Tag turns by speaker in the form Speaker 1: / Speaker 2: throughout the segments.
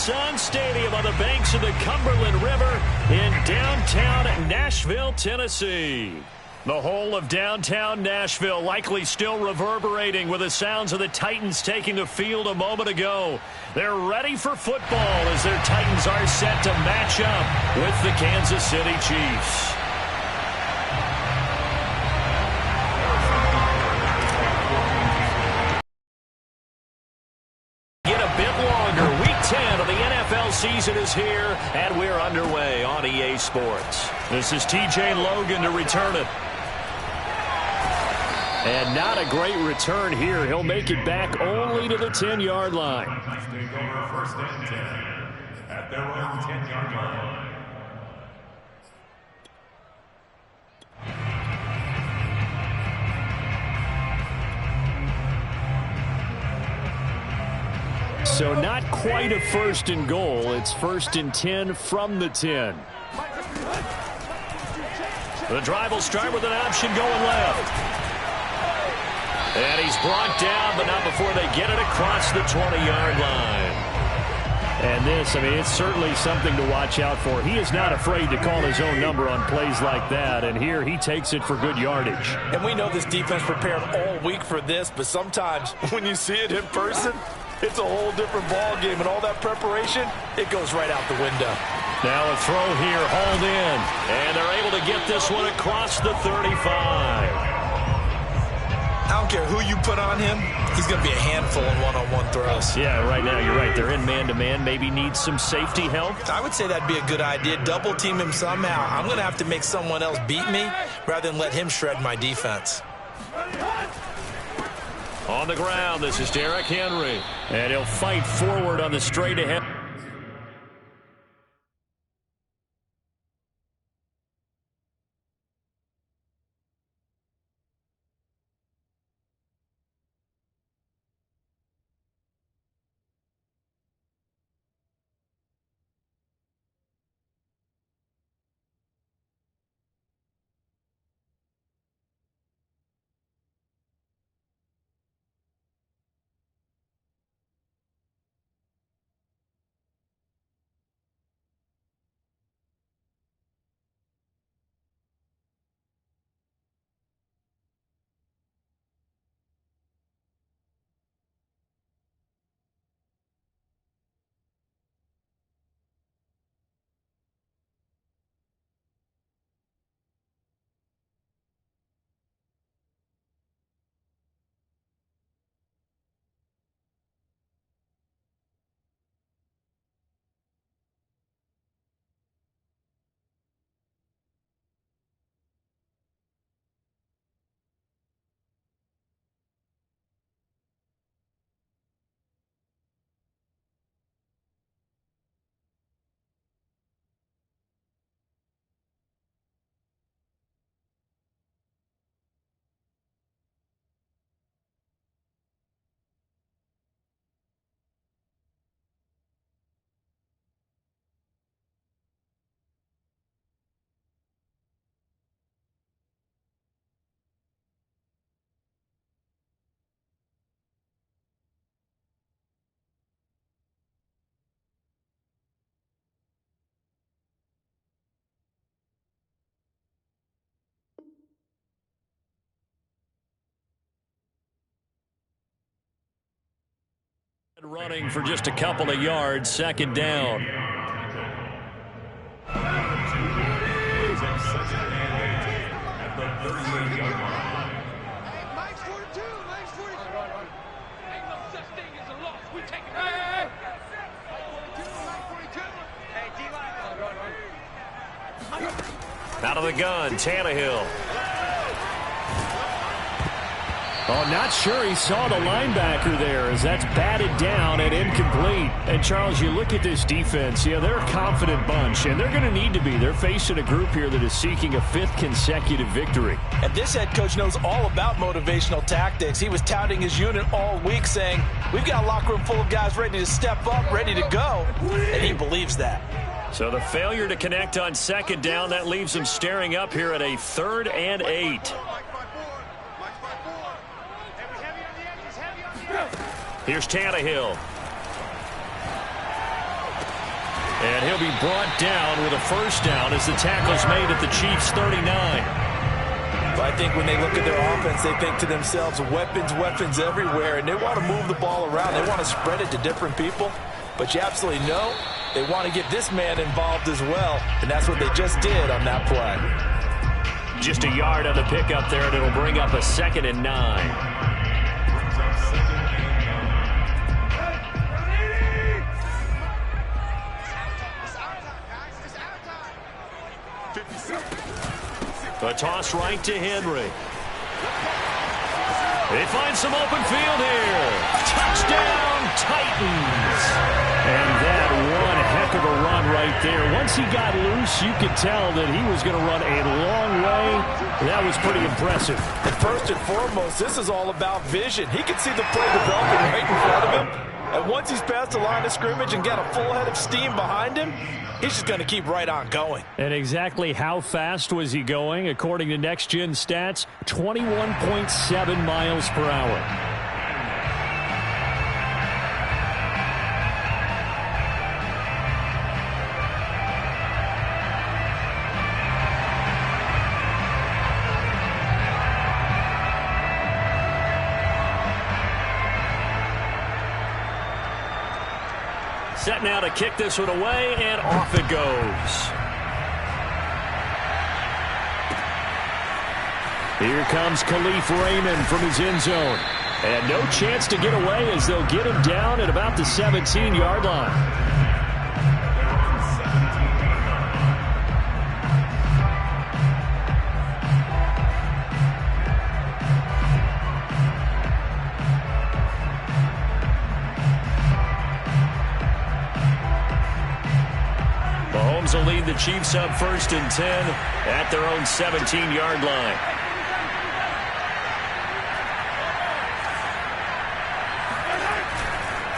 Speaker 1: Sun Stadium on the banks of the Cumberland River in downtown Nashville, Tennessee. The whole of downtown Nashville likely still reverberating with the sounds of the Titans taking the field a moment ago. They're ready for football as their Titans are set to match up with the Kansas City Chiefs. Season is here, and we're underway on EA Sports. This is TJ Logan to return it. And not a great return here. He'll make it back only to the 10-yard line.
Speaker 2: Take over first and 10 at their own 10-yard line.
Speaker 1: So not quite a first and goal. It's first and 10 from the 10. The drive will start with an option going left. And he's brought down, but not before they get it across the 20-yard line. And this, I mean, it's certainly something to watch out for. He is not afraid to call his own number on plays like that. And here he takes it for good yardage.
Speaker 3: And we know this defense prepared all week for this, but sometimes when you see it in person, it's a whole different ball game, and all that preparation, it goes right out the window.
Speaker 1: Now a throw here, hauled in, and they're able to get this one across the 35.
Speaker 3: I don't care who you put on him, he's going to be a handful in one-on-one throws.
Speaker 1: Yeah, right now you're right. They're in man-to-man, maybe needs some safety help.
Speaker 3: I would say that'd be a good idea. Double team him somehow. I'm going to have to make someone else beat me rather than let him shred my defense.
Speaker 1: On the ground, this is Derrick Henry. And he'll fight forward on the straight ahead. Running for just a couple of yards, second down. Out of the gun, Tannehill. Oh, not sure he saw the linebacker there as that's batted down and incomplete. And, Charles, you look at this defense, yeah, they're a confident bunch, and they're going to need to be. They're facing a group here that is seeking a fifth consecutive victory.
Speaker 3: And this head coach knows all about motivational tactics. He was touting his unit all week saying, we've got a locker room full of guys ready to step up, ready to go, and he believes that.
Speaker 1: So the failure to connect on second down, that leaves them staring up here at a 3rd and 8. Here's Tannehill. And he'll be brought down with a first down as the tackle's made at the Chiefs' 39.
Speaker 3: But I think when they look at their offense, they think to themselves, weapons, weapons everywhere, and they want to move the ball around. They want to spread it to different people. But you absolutely know they want to get this man involved as well, and that's what they just did on that play.
Speaker 1: Just a yard on the pickup there, and it'll bring up a 2nd and 9. A toss right to Henry. They find some open field here. Touchdown, Titans. And that one heck of a run right there. Once he got loose, you could tell that he was going to run a long way. That was pretty impressive.
Speaker 3: And first and foremost, this is all about vision. He can see the play developing right in front of him. And once he's past the line of scrimmage and got a full head of steam behind him, he's just going to keep right on going.
Speaker 1: And exactly how fast was he going? According to Next Gen Stats, 21.7 miles per hour. Set now to kick this one away, and off it goes. Here comes Khalif Raymond from his end zone. And no chance to get away as they'll get him down at about the 17-yard line. Mahomes will lead the Chiefs up 1st and 10 at their own 17-yard line.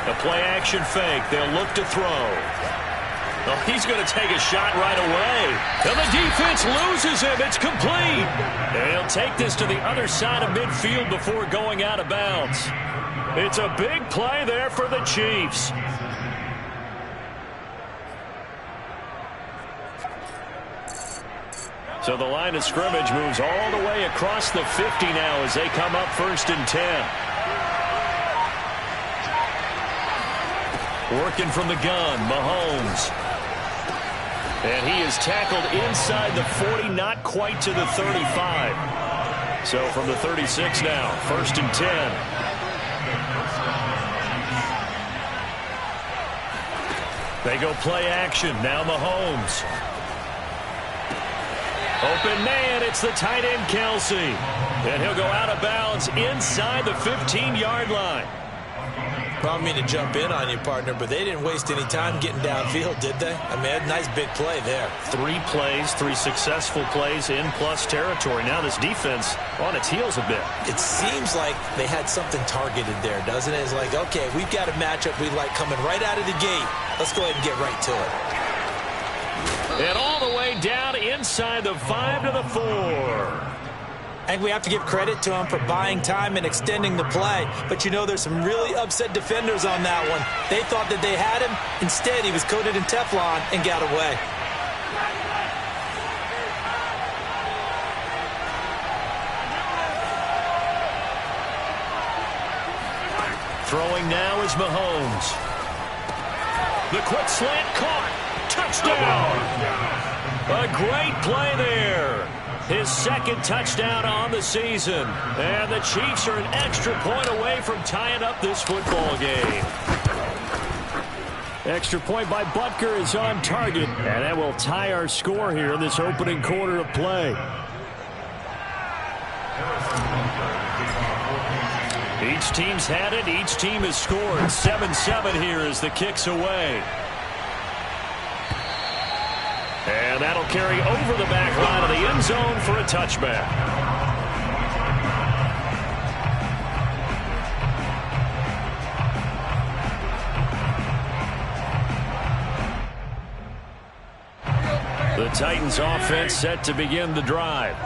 Speaker 1: A play-action fake. They'll look to throw. Oh, he's going to take a shot right away. And the defense loses him. It's complete. And he'll take this to the other side of midfield before going out of bounds. It's a big play there for the Chiefs. So the line of scrimmage moves all the way across the 50 now as they come up 1st and 10. Working from the gun, Mahomes. And he is tackled inside the 40, not quite to the 35. So from the 36 now, 1st and 10. They go play action, now Mahomes. Open man, it's the tight end, Kelsey. And he'll go out of bounds inside the 15-yard line.
Speaker 3: I don't mean to jump in on you, partner, but they didn't waste any time getting downfield, did they? I mean, a nice big play there.
Speaker 1: 3 plays, 3 successful plays in plus territory. Now this defense on its heels a bit.
Speaker 3: It seems like they had something targeted there, doesn't it? It's like, okay, we've got a matchup we like coming right out of the gate. Let's go ahead and get right to it.
Speaker 1: And all the way down inside the 5 to the 4.
Speaker 3: I think we have to give credit to him for buying time and extending the play. But, you know, there's some really upset defenders on that one. They thought that they had him. Instead, he was coated in Teflon and got away.
Speaker 1: Throwing now is Mahomes. The quick slant caught. Touchdown. A great play there. His 2nd touchdown on the season. And the Chiefs are an extra point away from tying up this football game. Extra point by Butker is on target. And that will tie our score here in this opening quarter of play. Each team's had it. Each team has scored. 7-7 here as the kick's away. And that'll carry over the back line of the end zone for a touchback. The Titans offense set to begin the drive.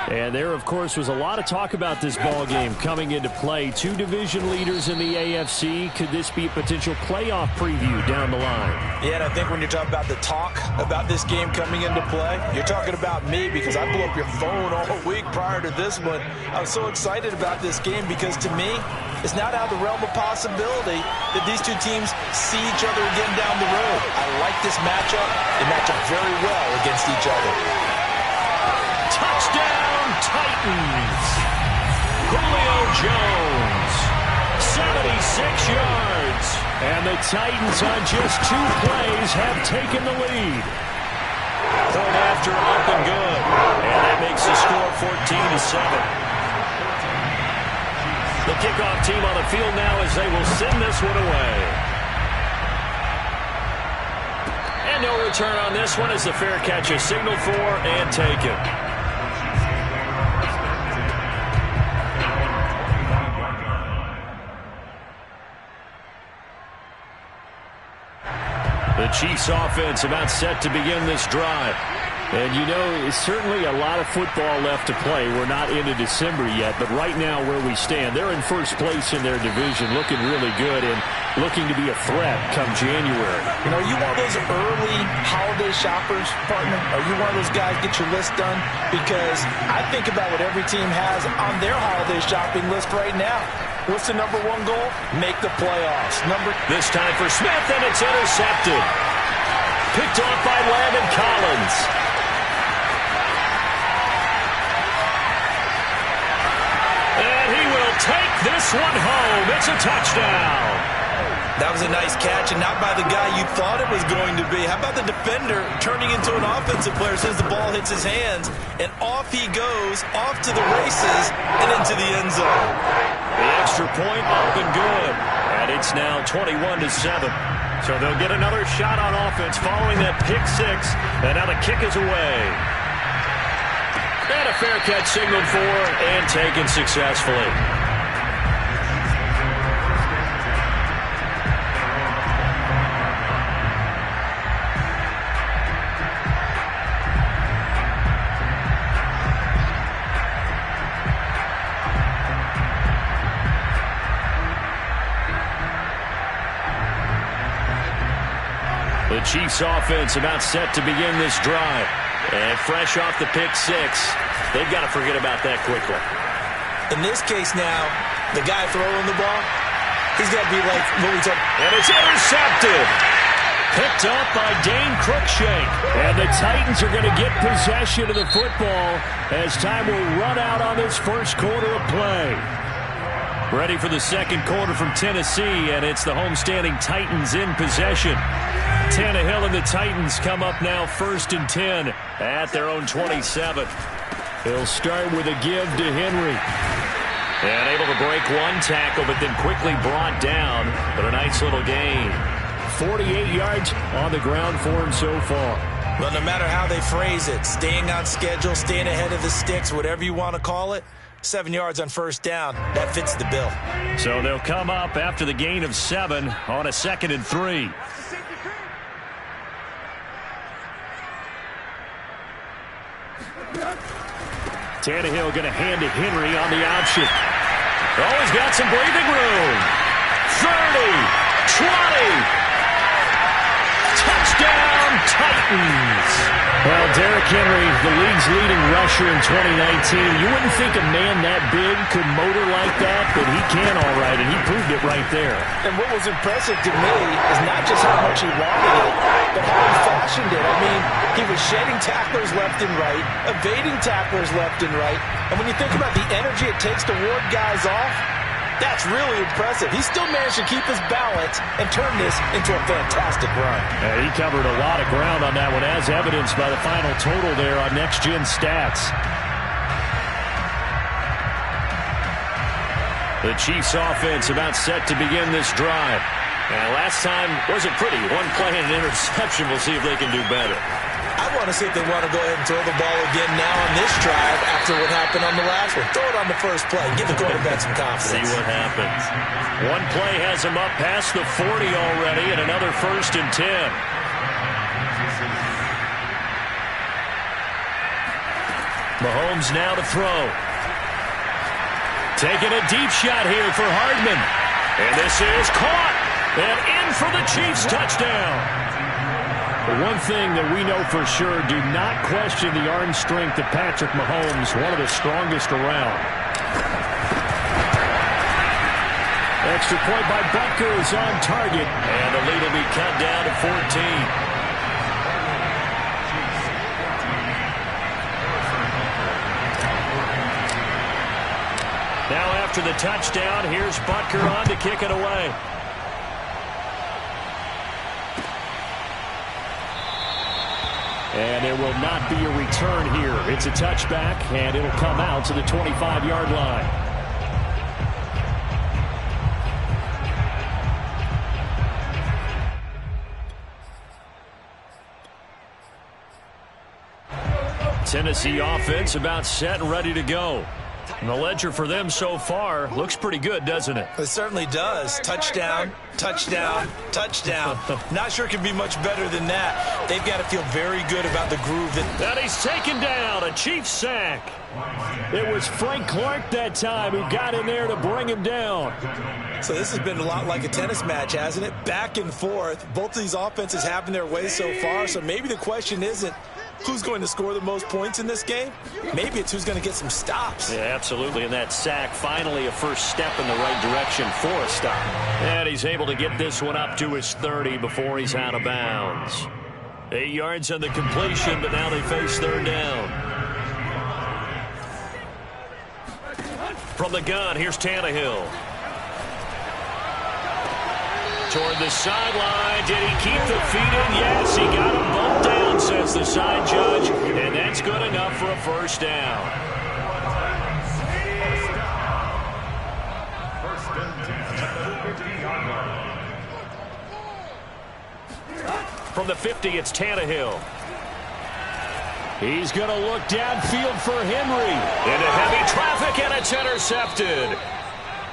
Speaker 1: And there, of course, was a lot of talk about this ball game coming into play. Two division leaders in the AFC. Could this be a potential playoff preview down the line?
Speaker 3: Yeah, and I think when you're talking about the talk about this game coming into play, you're talking about me because I blew up your phone all week prior to this one. I was so excited about this game because, to me, it's not out of the realm of possibility that these two teams see each other again down the road. I like this matchup. They match up very well against each other.
Speaker 1: Touchdown, Titans! Julio Jones, 76 yards. And the Titans on just 2 plays have taken the lead. Point after up and good. And that makes the score 14-7. The kickoff team on the field now as they will send this one away. And no return on this one as the fair catch is signaled for and taken. The Chiefs offense about set to begin this drive. And, you know, certainly a lot of football left to play. We're not into December yet, but right now where we stand, they're in first place in their division, looking really good and looking to be a threat come January.
Speaker 3: You know, are you one of those early holiday shoppers, partner? Are you one of those guys get your list done? Because I think about what every team has on their holiday shopping list right now. What's the number one goal? Make the playoffs.
Speaker 1: This time for Smith, and it's intercepted. Picked off by Landon Collins. And he will take this one home. It's a touchdown.
Speaker 3: That was a nice catch, and not by the guy you thought it was going to be. How about the defender turning into an offensive player as soon as the ball hits his hands, and off he goes, off to the races, and into the end zone.
Speaker 1: The extra point up and good. And it's now 21-7. So they'll get another shot on offense following that pick six. And now the kick is away. And a fair catch signaled for and taken successfully. The Chiefs offense about set to begin this drive. And fresh off the pick six, they've got to forget about that quickly.
Speaker 3: In this case now, the guy throwing the ball, he's got to be like what we talk.
Speaker 1: And it's intercepted. Picked up by Dane Cruikshank. And the Titans are going to get possession of the football as time will run out on this first quarter of play. Ready for the second quarter from Tennessee, and it's the homestanding Titans in possession. Tannehill and the Titans come up now 1st and 10 at their own 27. He'll start with a give to Henry. And able to break one tackle, but then quickly brought down. But a nice little gain. 48 yards on the ground for him so far.
Speaker 3: Well, no matter how they phrase it, staying on schedule, staying ahead of the sticks, whatever you want to call it, 7 yards on first down, that fits the bill.
Speaker 1: So they'll come up after the gain of 7 on a 2nd and 3. Tannehill going to hand to Henry on the option. Oh, he's got some breathing room. 30, 20. Touchdown, Titans. Well, Derrick Henry, the league's leading rusher in 2019. You wouldn't think a man that big could motor like that, but he can all right, and he proved it right there.
Speaker 3: And what was impressive to me is not just how much he wanted it, but how he fashioned it. I mean, he was shedding tacklers left and right, evading tacklers left and right. And when you think about the energy it takes to ward guys off, that's really impressive. He still managed to keep his balance and turn this into a fantastic run.
Speaker 1: He covered a lot of ground on that one, as evidenced by the final total there on Next Gen Stats. The Chiefs offense about set to begin this drive. And last time wasn't pretty. One play and an interception. We'll see if they can do better.
Speaker 3: I want to see if they want to go ahead and throw the ball again now on this drive after what happened on the last one. Throw it on the first play. Give the quarterback some confidence.
Speaker 1: See what happens. One play has him up past the 40 already, and another 1st and 10. Mahomes now to throw. Taking a deep shot here for Hardman. And this is caught. And in for the Chiefs touchdown. The one thing that we know for sure, do not question the arm strength of Patrick Mahomes, one of the strongest around. Extra point by Butker is on target. And the lead will be cut down to 14. Now after the touchdown, here's Butker on to kick it away. And there will not be a return here. It's a touchback, and it'll come out to the 25-yard line. Tennessee offense about set and ready to go. And the ledger for them so far looks pretty good, doesn't it?
Speaker 3: It certainly does. Touchdown, touchdown, touchdown. Not sure it can be much better than that. They've got to feel very good about the groove.
Speaker 1: That he's taken down, a Chiefs sack. It was Frank Clark that time who got in there to bring him down.
Speaker 3: So this has been a lot like a tennis match, hasn't it? Back and forth. Both of these offenses having their way so far. So maybe the question isn't who's going to score the most points in this game. Maybe it's who's going to get some stops.
Speaker 1: Yeah, absolutely. And that sack, finally a first step in the right direction for a stop. And he's able to get this one up to his 30 before he's out of bounds. 8 yards on the completion, but now they face third down. From the gun, here's Tannehill. Toward the sideline. Did he keep the feet in? Yes, he got him bumped down, says the side judge. And that's good enough for a first down. From the 50, it's Tannehill. He's going to look downfield for Henry. Into heavy traffic, and it's intercepted.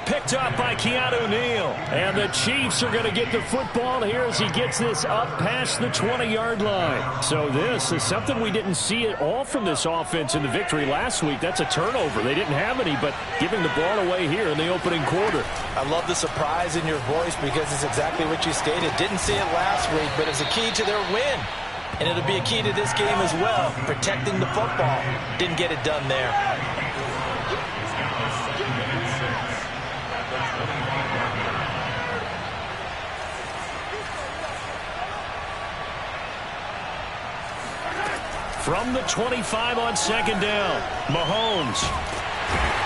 Speaker 1: Picked up by Keanu Neal. And the Chiefs are going to get the football here as he gets this up past the 20-yard line. So this is something we didn't see at all from this offense in the victory last week. That's a turnover. They didn't have any, but giving the ball away here in the opening quarter.
Speaker 3: I love the surprise in your voice because it's exactly what you stated. Didn't see it last week, but it's a key to their win. And it'll be a key to this game as well, protecting the football. Didn't get it done there.
Speaker 1: From the 25 on second down, Mahomes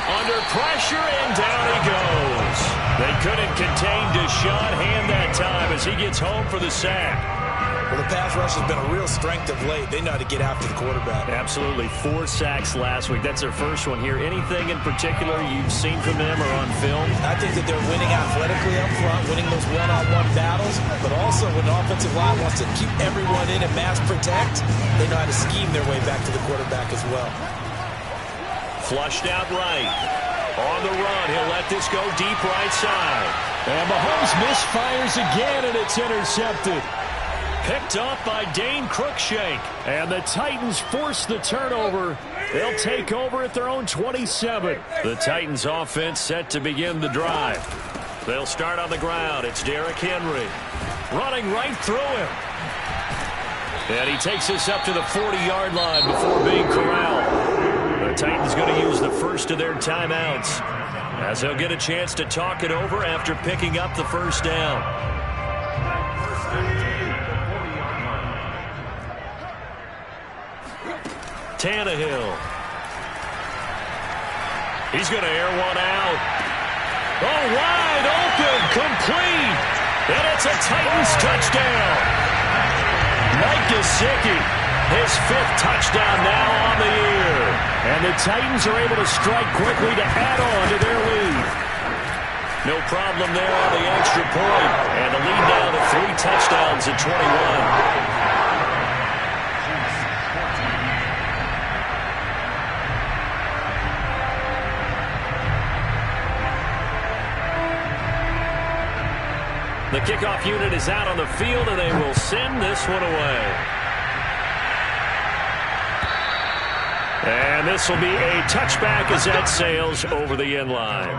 Speaker 1: under pressure, and down he goes. They couldn't contain Deshaun Hand that time as he gets home for the sack.
Speaker 3: Well, the pass rush has been a real strength of late. They know how to get after the quarterback.
Speaker 1: Absolutely. 4 sacks last week. That's their first one here. Anything in particular you've seen from them or on film?
Speaker 3: I think that they're winning athletically up front, winning those one-on-one battles, but also when the offensive line wants to keep everyone in and mass protect, they know how to scheme their way back to the quarterback as well.
Speaker 1: Flushed out right. On the run, he'll let this go deep right side. And Mahomes misfires again, and it's intercepted. Picked up by Dane Cruikshank. And the Titans force the turnover. They'll take over at their own 27. The Titans offense set to begin the drive. They'll start on the ground. It's Derrick Henry running right through him. And he takes us up to the 40-yard line before being corralled. The Titans going to use the first of their timeouts as they'll get a chance to talk it over after picking up the first down. Tannehill. He's going to air one out. Oh, wide open, complete. And it's a Titans touchdown. Mike Gesicki, his 5th touchdown now on the year. And the Titans are able to strike quickly to add on to their lead. No problem there on the extra point. And the lead now to 3 touchdowns at 21. The kickoff unit is out on the field, and they will send this one away. And this will be a touchback as that sails over the end line.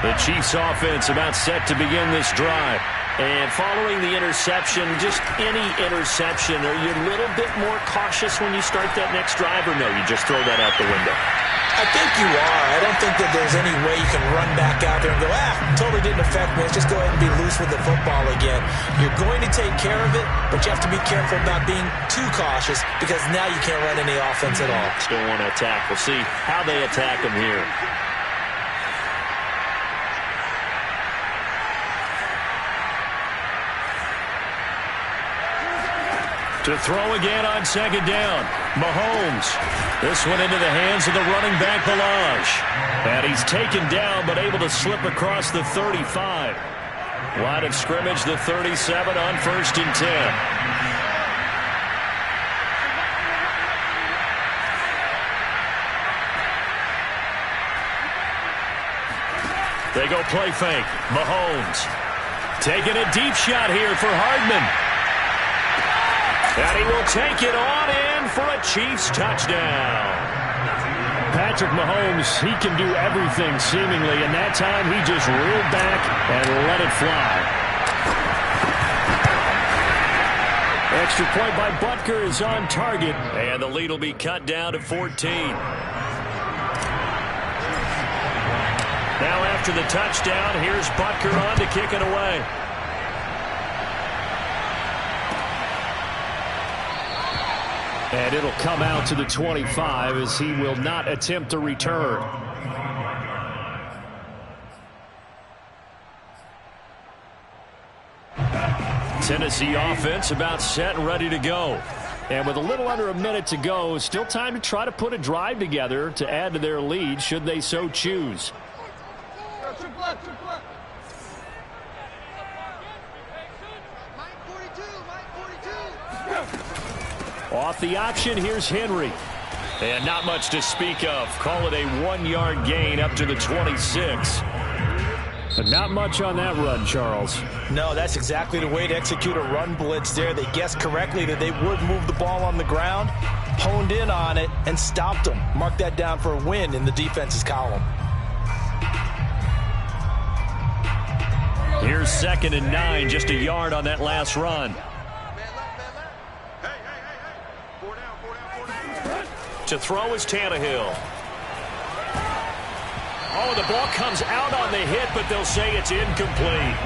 Speaker 1: The Chiefs offense about set to begin this drive. And following the interception, just any interception, are you a little bit more cautious when you start that next drive, or no, you just throw that out the window?
Speaker 3: I think you are. I don't think that there's any way you can run back out there and go, totally didn't affect me. Let's just go ahead and be loose with the football again. You're going to take care of it, but you have to be careful about being too cautious because now you can't run any offense at all.
Speaker 1: Still want to attack. We'll see how they attack them here. To throw again on second down. Mahomes. This one into the hands of the running back, Ballage. And he's taken down but able to slip across the 35. Line of scrimmage, the 37 on 1st and 10. They go play fake. Mahomes taking a deep shot here for Hardman. And he will take it on in for a Chiefs touchdown. Patrick Mahomes, he can do everything seemingly, and that time he just reeled back and let it fly. Extra point by Butker is on target, and the lead will be cut down to 14. Now after the touchdown, here's Butker on to kick it away. And it'll come out to the 25 as he will not attempt to return. Tennessee offense about set and ready to go. And with a little under a minute to go, still time to try to put a drive together to add to their lead should they so choose. Off the option, here's Henry. And not much to speak of. Call it a 1-yard gain up to the 26. But not much on that run, Charles.
Speaker 3: No, that's exactly the way to execute a run blitz there. They guessed correctly that they would move the ball on the ground, honed in on it, and stopped them. Mark that down for a win in the defense's column.
Speaker 1: Here's 2nd and 9, just a yard on that last run. To throw is Tannehill. Oh, the ball comes out on the hit, but they'll say it's incomplete.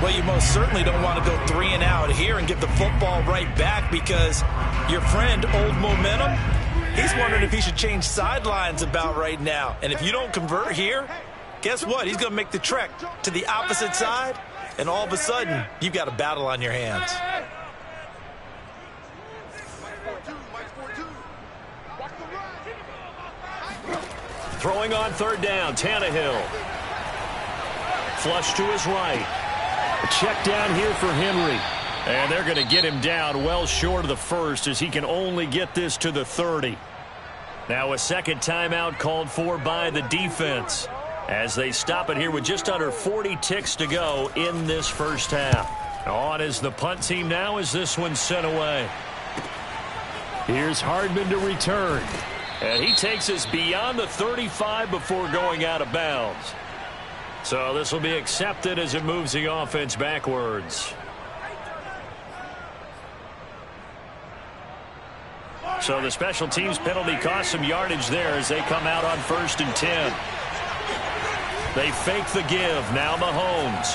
Speaker 3: Well, you most certainly don't want to go 3 and out here and get the football right back because your friend, Old Momentum, he's wondering if he should change sidelines about right now. And if you don't convert here, guess what? He's going to make the trek to the opposite side, and all of a sudden, you've got a battle on your hands.
Speaker 1: Throwing on 3rd down, Tannehill. Flush to his right. A check down here for Henry. And they're going to get him down well short of the first as he can only get this to the 30. Now a second timeout called for by the defense as they stop it here with just under 40 ticks to go in this first half. On is the punt team now as this one's sent away. Here's Hardman to return. And he takes us beyond the 35 before going out of bounds. So this will be accepted as it moves the offense backwards. So the special teams penalty cost some yardage there as they come out on 1st and 10. They fake the give. Now Mahomes.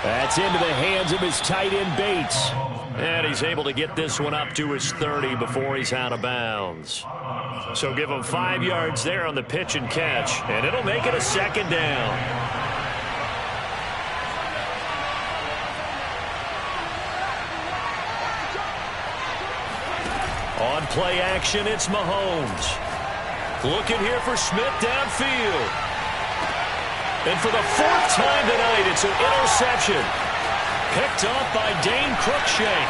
Speaker 1: That's into the hands of his tight end Bates. And he's able to get this one up to his 30 before he's out of bounds. So give him 5 yards there on the pitch and catch. And it'll make it a 2nd down. On play action, it's Mahomes. Looking here for Smith downfield. And for the 4th time tonight, it's an interception. Picked off by Dane Cruikshank.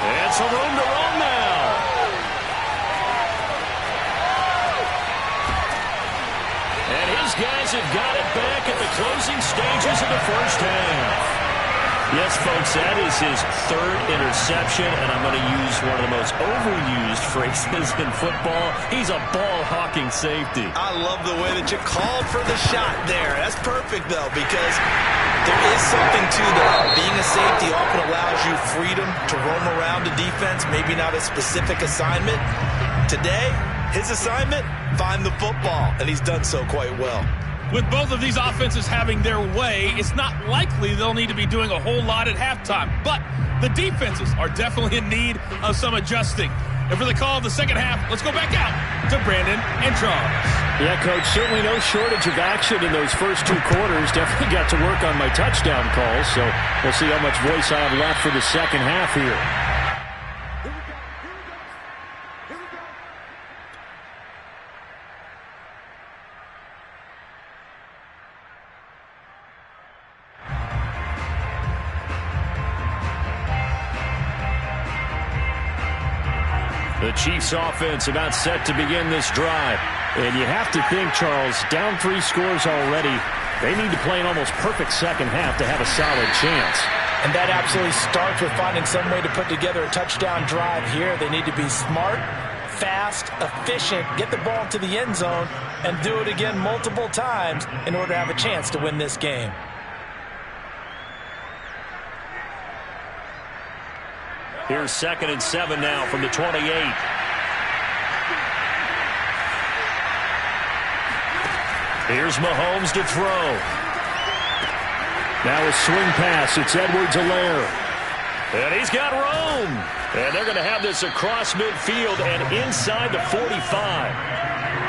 Speaker 1: And some room to run now. guys have got it back at the closing stages of the first half. Yes, folks, that is his third interception, and I'm going to use one of the most overused phrases in football. He's a ball-hawking safety.
Speaker 3: I love the way that you called for the shot there. That's perfect, though, because there is something to that. Being a safety often allows you freedom to roam around the defense, maybe not a specific assignment. Today, his assignment, find the football, and he's done so quite well.
Speaker 4: With both of these offenses having their way, it's not likely they'll need to be doing a whole lot at halftime. But the defenses are definitely in need of some adjusting. And for the call of the second half, let's go back out to Brandon and Charles.
Speaker 1: Yeah, Coach, certainly no shortage of action in those first two quarters. Definitely got to work on my touchdown calls, so we'll see how much voice I have left for the second half here. The Chiefs offense about set to begin this drive. And you have to think, Charles, down 3 scores already. They need to play an almost perfect second half to have a solid chance.
Speaker 3: And that absolutely starts with finding some way to put together a touchdown drive here. They need to be smart, fast, efficient, get the ball to the end zone, and do it again multiple times in order to have a chance to win this game.
Speaker 1: Here's 2nd and 7 now from the 28. Here's Mahomes to throw. Now a swing pass. It's Edwards-Helaire. And he's got room. And they're going to have this across midfield and inside the 45.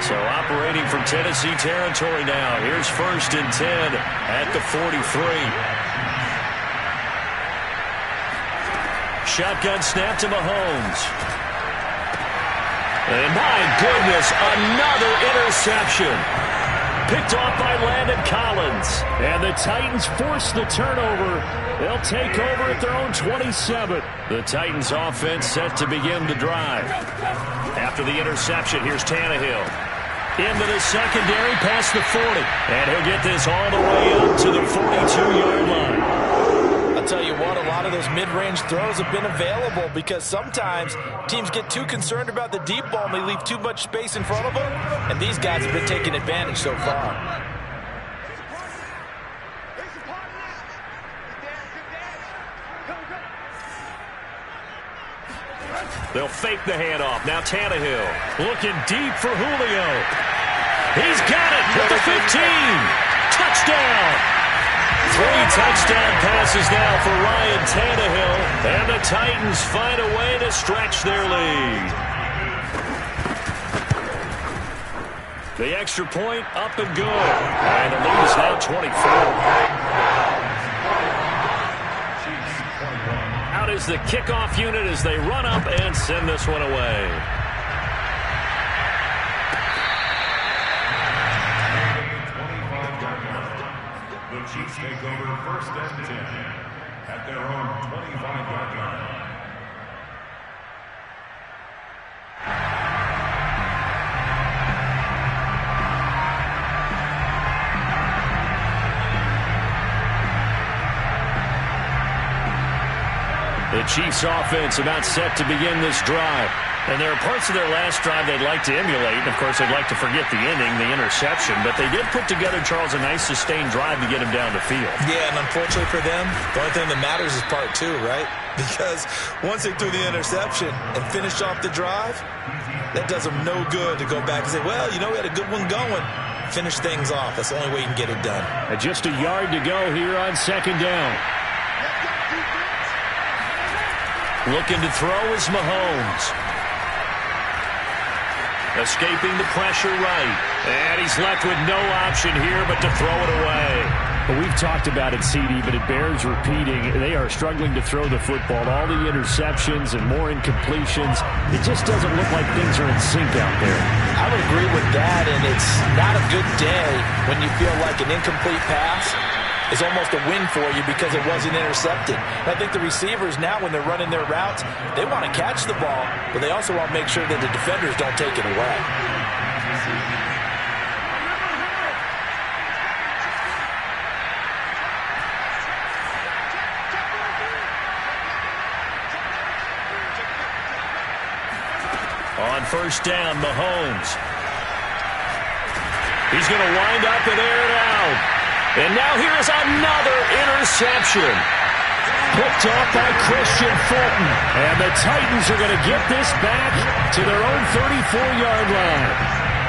Speaker 1: So operating from Tennessee territory now. Here's 1st and 10 at the 43. Shotgun snap to Mahomes. And my goodness, another interception. Picked off by Landon Collins. And the Titans force the turnover. They'll take over at their own 27. The Titans offense set to begin the drive. After the interception, here's Tannehill. Into the secondary, past the 40. And he'll get this all the way up to the 42-yard line.
Speaker 3: I'll tell you what, a lot of those mid-range throws have been available because sometimes teams get too concerned about the deep ball and they leave too much space in front of them, and these guys have been taking advantage so far.
Speaker 1: They'll fake the handoff. Now Tannehill looking deep for Julio. He's got it at the 15. Touchdown. 3 touchdown passes now for Ryan Tannehill, and the Titans find a way to stretch their lead. The extra point up and good, and the lead is now 24. Out is the kickoff unit as they run up and send this one away.
Speaker 2: Chiefs take over 1st and 10 at their own 25-yard line.
Speaker 1: The Chiefs offense about set to begin this drive. And there are parts of their last drive they'd like to emulate. And, of course, they'd like to forget the ending, the interception. But they did put together, Charles, a nice sustained drive to get him down the field.
Speaker 3: Yeah, and unfortunately for them, the only thing that matters is part 2, right? Because once they threw the interception and finished off the drive, that does them no good to go back and say, well, you know, we had a good one going. Finish things off. That's the only way you can get it done.
Speaker 1: And just a yard to go here on 2nd down. Looking to throw is Mahomes. Escaping the pressure right. And he's left with no option here but to throw it away. Well, we've talked about it, CD, but it bears repeating. They are struggling to throw the football. All the interceptions and more incompletions. It just doesn't look like things are in sync out there.
Speaker 3: I would agree with that, and it's not a good day when you feel like an incomplete pass is almost a win for you because it wasn't intercepted. And I think the receivers now, when they're running their routes, they want to catch the ball, but they also want to make sure that the defenders don't take it away.
Speaker 1: first down, Mahomes. He's going to wind up and air it out. And now here's another interception. Picked off by Christian Fulton. And the Titans are going to get this back to their own 34-yard line.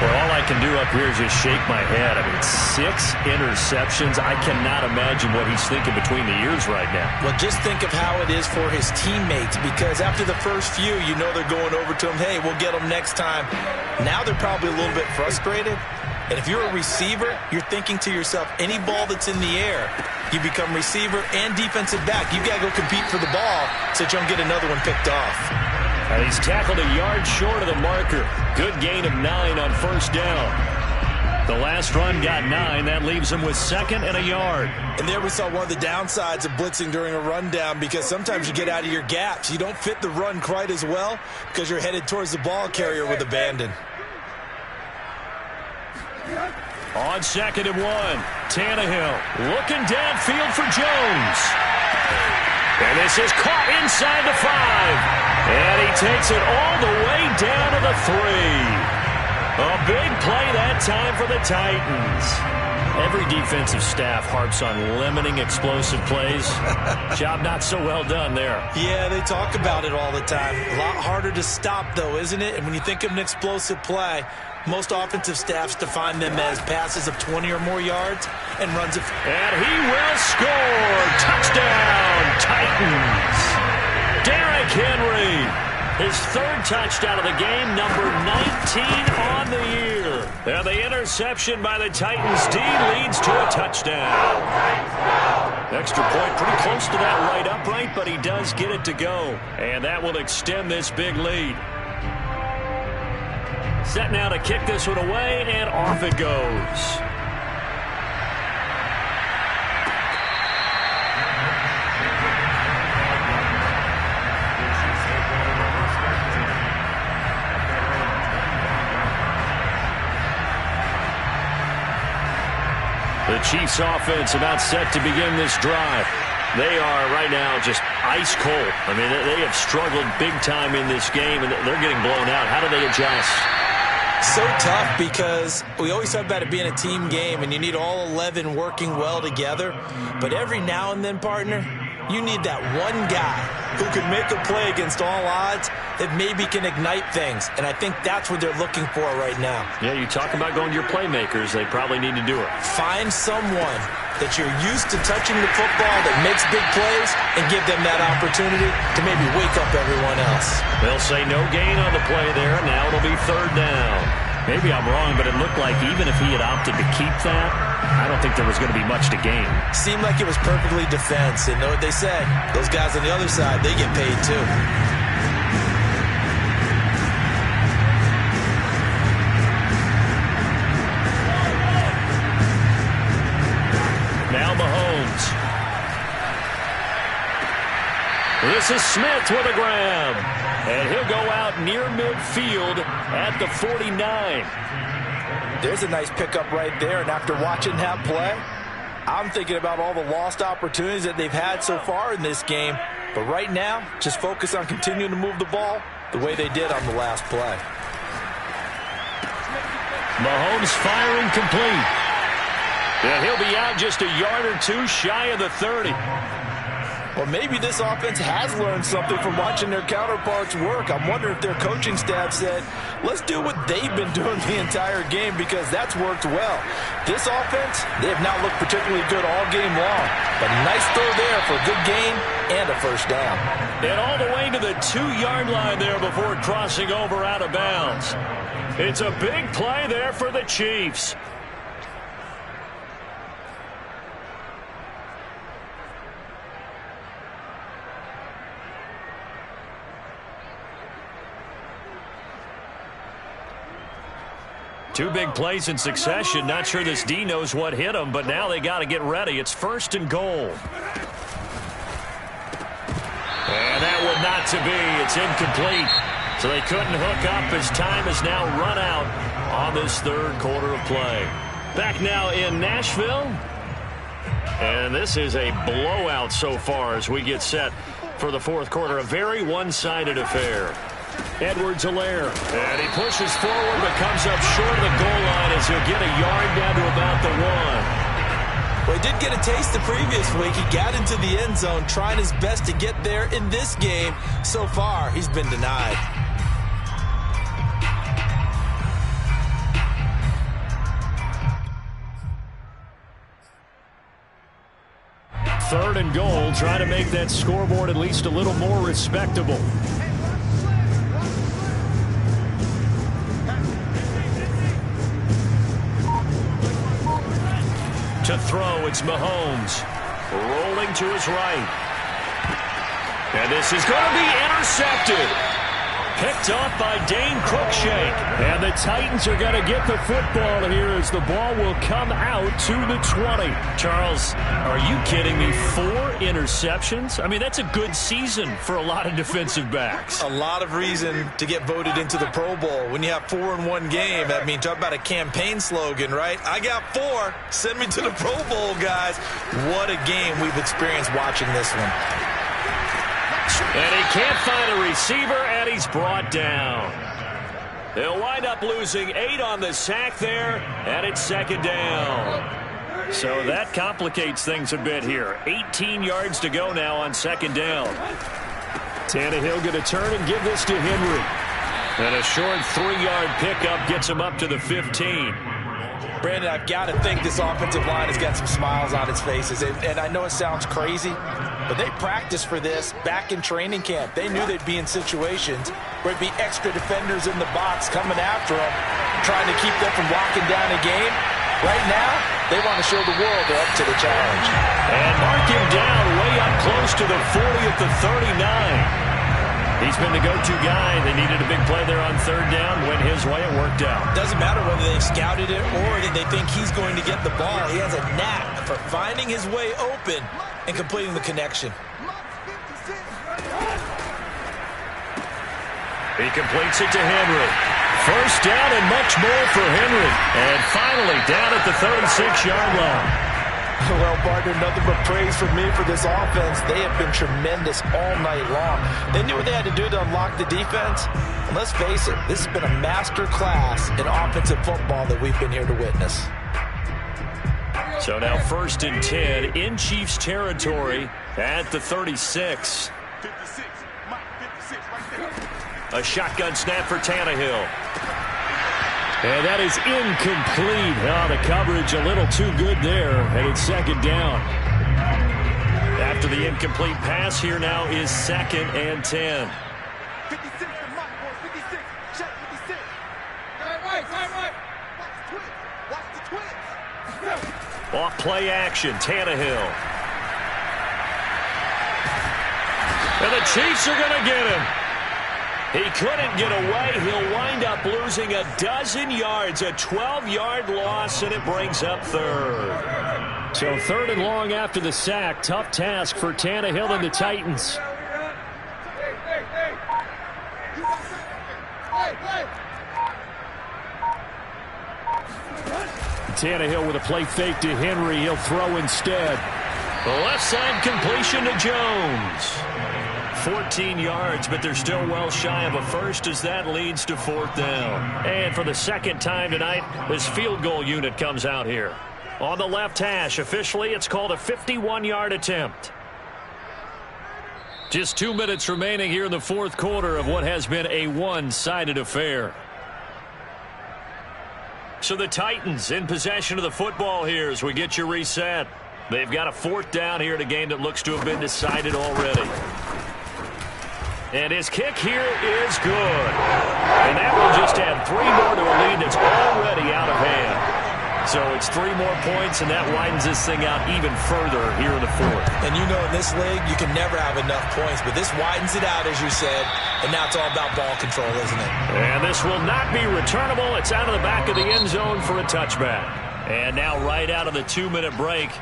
Speaker 1: Well, all I can do up here is just shake my head. I mean, 6 interceptions. I cannot imagine what he's thinking between the ears right now.
Speaker 3: Well, just think of how it is for his teammates, because after the first few, you know they're going over to him, hey, we'll get them next time. Now they're probably a little bit frustrated. And if you're a receiver, you're thinking to yourself, any ball that's in the air, you become receiver and defensive back. You got to go compete for the ball so that you don't get another one picked off.
Speaker 1: And he's tackled a yard short of the marker. Good gain of 9 on first down. The last run got 9. That leaves him with 2nd and a yard.
Speaker 3: And there we saw one of the downsides of blitzing during a rundown, because sometimes you get out of your gaps. You don't fit the run quite as well because you're headed towards the ball carrier with abandon.
Speaker 1: On 2nd and 1, Tannehill looking downfield for Jones. And this is caught inside the 5. And he takes it all the way down to the 3. A big play that time for the Titans. Every defensive staff harps on limiting explosive plays. Job not so well done there.
Speaker 3: Yeah, they talk about it all the time. A lot harder to stop, though, isn't it? And when you think of an explosive play, most offensive staffs define them as passes of 20 or more yards and runs of...
Speaker 1: And he will score! Touchdown, Titans! Derrick Henry, his 3rd touchdown of the game, number 19 on the year. And the interception by the Titans D leads to a touchdown. Extra point pretty close to that right upright, but he does get it to go. And that will extend this big lead. Set now to kick this one away, and off it goes. The Chiefs offense about set to begin this drive. They are right now just ice cold. I mean, they have struggled big time in this game, and they're getting blown out. How do they adjust?
Speaker 3: So tough, because we always talk about it being a team game, and you need all 11 working well together. But every now and then, partner, you need that one guy who can make a play against all odds that maybe can ignite things. And I think that's what they're looking for right now.
Speaker 1: Yeah, you talk about going to your playmakers. They probably need to do it.
Speaker 3: Find someone that you're used to touching the football that makes big plays and give them that opportunity to maybe wake up everyone else.
Speaker 1: They'll say no gain on the play there. Now it'll be 3rd down. Maybe I'm wrong, but it looked like even if he had opted to keep that, I don't think there was going to be much to gain.
Speaker 3: Seemed like it was perfectly defense. And know what they said? Those guys on the other side, they get paid too.
Speaker 1: Now Mahomes. This is Smith with a grab. And he'll go out near midfield at the 49.
Speaker 3: There's a nice pickup right there. And after watching that play, I'm thinking about all the lost opportunities that they've had so far in this game. But right now, just focus on continuing to move the ball the way they did on the last play.
Speaker 1: Mahomes firing complete. And he'll be out just a yard or 2 shy of the 30.
Speaker 3: Well, maybe this offense has learned something from watching their counterparts work. I'm wondering if their coaching staff said, let's do what they've been doing the entire game, because that's worked well. This offense, they have not looked particularly good all game long. But nice throw there for a good gain and a first down.
Speaker 1: And all the way to the 2-yard line there before crossing over out of bounds. It's a big play there for the Chiefs. Two big plays in succession. Not sure this D knows what hit him, but now they got to get ready. It's 1st and goal. And that would not to be. It's incomplete. So they couldn't hook up as time has now run out on this 3rd quarter of play. Back now in Nashville. And this is a blowout so far as we get set for the 4th quarter. A very one-sided affair. Edwards-Helaire. And he pushes forward but comes up short of the goal line as he'll get a yard down to about the 1.
Speaker 3: Well, he did get a taste the previous week. He got into the end zone trying his best to get there in this game. So far, he's been denied.
Speaker 1: Third and goal, trying to make that scoreboard at least a little more respectable. To throw, it's Mahomes. Rolling to his right. And this is going to be intercepted. Picked off by Dane Cruikshank. And the Titans are going to get the football here as the ball will come out to the 20. Charles, are you kidding me? 4 interceptions? I mean, that's a good season for a lot of defensive backs.
Speaker 3: A lot of reason to get voted into the Pro Bowl. When you have 4 in one game, I mean, talk about a campaign slogan, right? I got 4. Send me to the Pro Bowl, guys. What a game we've experienced watching this one.
Speaker 1: And he can't find a receiver, and he's brought down. They'll wind up losing 8 on the sack there, and it's second down. So that complicates things a bit here. 18 yards to go now on second down. Tannehill going to turn and give this to Henry. And a short 3-yard pickup gets him up to the 15.
Speaker 3: Brandon, I've got to think this offensive line has got some smiles on its faces. And I know it sounds crazy, but they practiced for this back in training camp. They knew they'd be in situations where it'd be extra defenders in the box coming after them, trying to keep them from locking down a game. Right now, they want to show the world they're up to the challenge.
Speaker 1: And mark him down way up close to the 40 at the 39. He's been the go-to guy. They needed a big play there on third down. Went his way. It worked out.
Speaker 3: Doesn't matter whether they've scouted it or did they think he's going to get the ball. He has a knack for finding his way open and completing the connection.
Speaker 1: He completes it to Henry. First down and much more for Henry. And finally down at the 36-yard line.
Speaker 3: Well, partner, nothing but praise from me for this offense. They have been tremendous all night long. They knew what they had to do to unlock the defense. And let's face it, this has been a master class in offensive football that we've been here to witness.
Speaker 1: So now 1st and 10 in Chiefs territory at the 36. A shotgun snap for Tannehill. And that is incomplete. Oh, the coverage a little too good there, and it's second down. After the incomplete pass, here now is 2nd and 10.
Speaker 5: 56, check 56. Right. Watch the twins.
Speaker 1: Off play action, Tannehill. And the Chiefs are going to get him. He couldn't get away. He'll wind up losing a dozen yards, a 12-yard loss, and it brings up third. So 3rd and long after the sack. Tough task for Tannehill and the Titans. Tannehill with a play fake to Henry. He'll throw instead. The left side completion to Jones. 14 yards, but they're still well shy of a first as that leads to 4th down. And for the second time tonight, this field goal unit comes out here. On the left hash, officially, it's called a 51-yard attempt. Just 2 minutes remaining here in the 4th quarter of what has been a one-sided affair. So the Titans in possession of the football here as we get you reset. They've got a 4th down here in a game that looks to have been decided already. And his kick here is good. And that will just add 3 more to a lead that's already out of hand. So it's 3 more points, and that widens this thing out even further here in the 4th.
Speaker 3: And you know in this league, you can never have enough points, but this widens it out, as you said, and now it's all about ball control, isn't it?
Speaker 1: And this will not be returnable. It's out of the back of the end zone for a touchback. And now right out of the 2-minute break,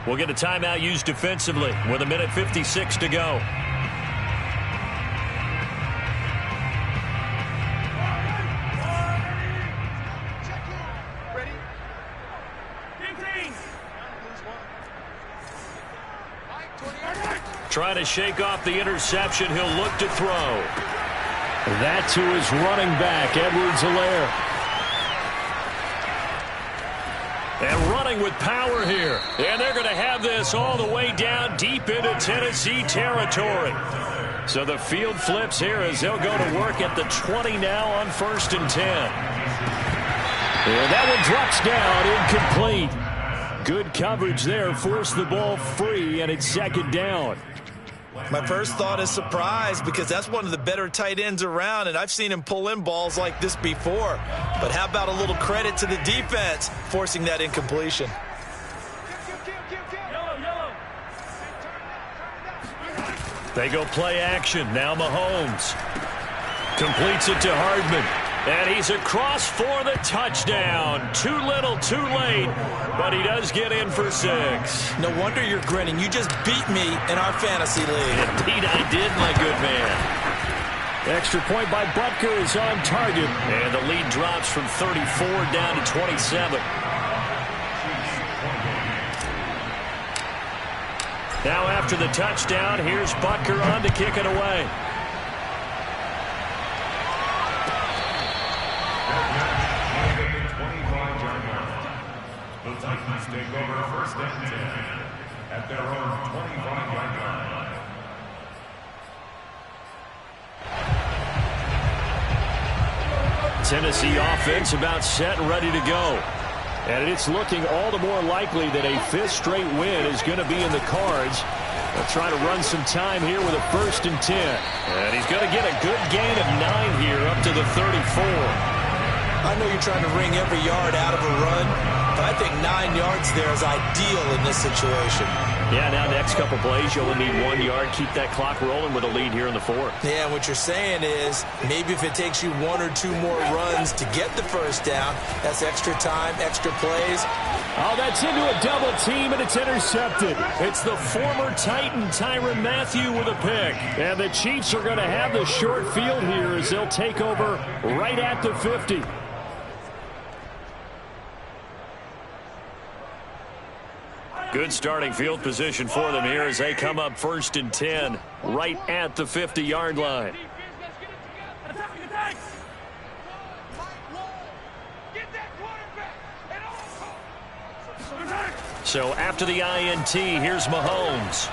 Speaker 1: we'll get a timeout used defensively with 1:56 to go. Trying to shake off the interception. He'll look to throw. That to his running back, Edwards-Helaire. And running with power here. And they're going to have this all the way down deep into Tennessee territory. So the field flips here as they'll go to work at the 20 now on 1st and 10. And that one drops down, incomplete. Good coverage there, forced the ball free, and it's 2nd down.
Speaker 3: My first thought is surprise, because that's one of the better tight ends around, and I've seen him pull in balls like this before. But how about a little credit to the defense forcing that incompletion?
Speaker 1: They go play action. Now Mahomes completes it to Hardman. And he's across for the touchdown. Too little, too late, but he does get in for 6.
Speaker 3: No wonder you're grinning. You just beat me in our fantasy league.
Speaker 1: Indeed I did, my good man. Extra point by Butker is on target. And the lead drops from 34 down to 27. Now after the touchdown, here's Butker on to kick it away.
Speaker 2: The Titans take over 1st and 10 at their own 25-yard line.
Speaker 1: Tennessee offense about set and ready to go. And it's looking all the more likely that a 5th straight win is going to be in the cards. They'll try to run some time here with a 1st and 10. And he's going to get a good gain of 9 here up to the 34.
Speaker 3: I know you're trying to wring every yard out of a run, but I think 9 yards there is ideal in this situation.
Speaker 1: Yeah, now next couple plays, you'll need 1 yard. Keep that clock rolling with a lead here in the 4th.
Speaker 3: Yeah, what you're saying is maybe if it takes you 1 or 2 more runs to get the 1st down, that's extra time, extra plays.
Speaker 1: Oh, that's into a double team, and it's intercepted. It's the former Titan Tyrann Mathieu with a pick. And the Chiefs are going to have the short field here as they'll take over right at the 50. Good starting field position for them here as they come up 1st and 10 right at the 50-yard line. So after the INT, here's Mahomes.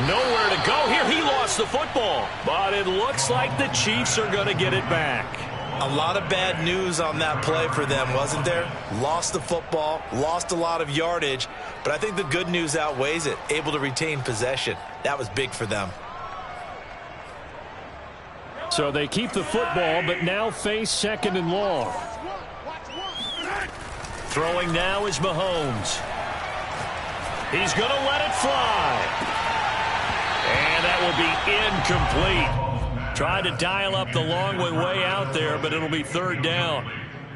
Speaker 1: Nowhere to go here. He lost the football, but it looks like the Chiefs are going to get it back.
Speaker 3: A lot of bad news on that play for them, wasn't there? Lost the football, lost a lot of yardage, but I think the good news outweighs it. Able to retain possession. That was big for them.
Speaker 1: So they keep the football, but now face 2nd and long. Throwing now is Mahomes. He's going to let it fly. And that will be incomplete. Tried to dial up the long one way out there, but it'll be 3rd down.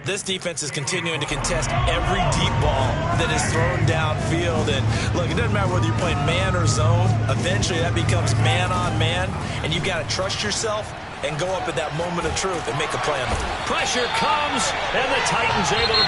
Speaker 3: This defense is continuing to contest every deep ball that is thrown downfield. And look, it doesn't matter whether you're playing man or zone. Eventually that becomes man on man, and you've got to trust yourself and go up at that moment of truth and make a play on it.
Speaker 1: Pressure comes, and the Titans able to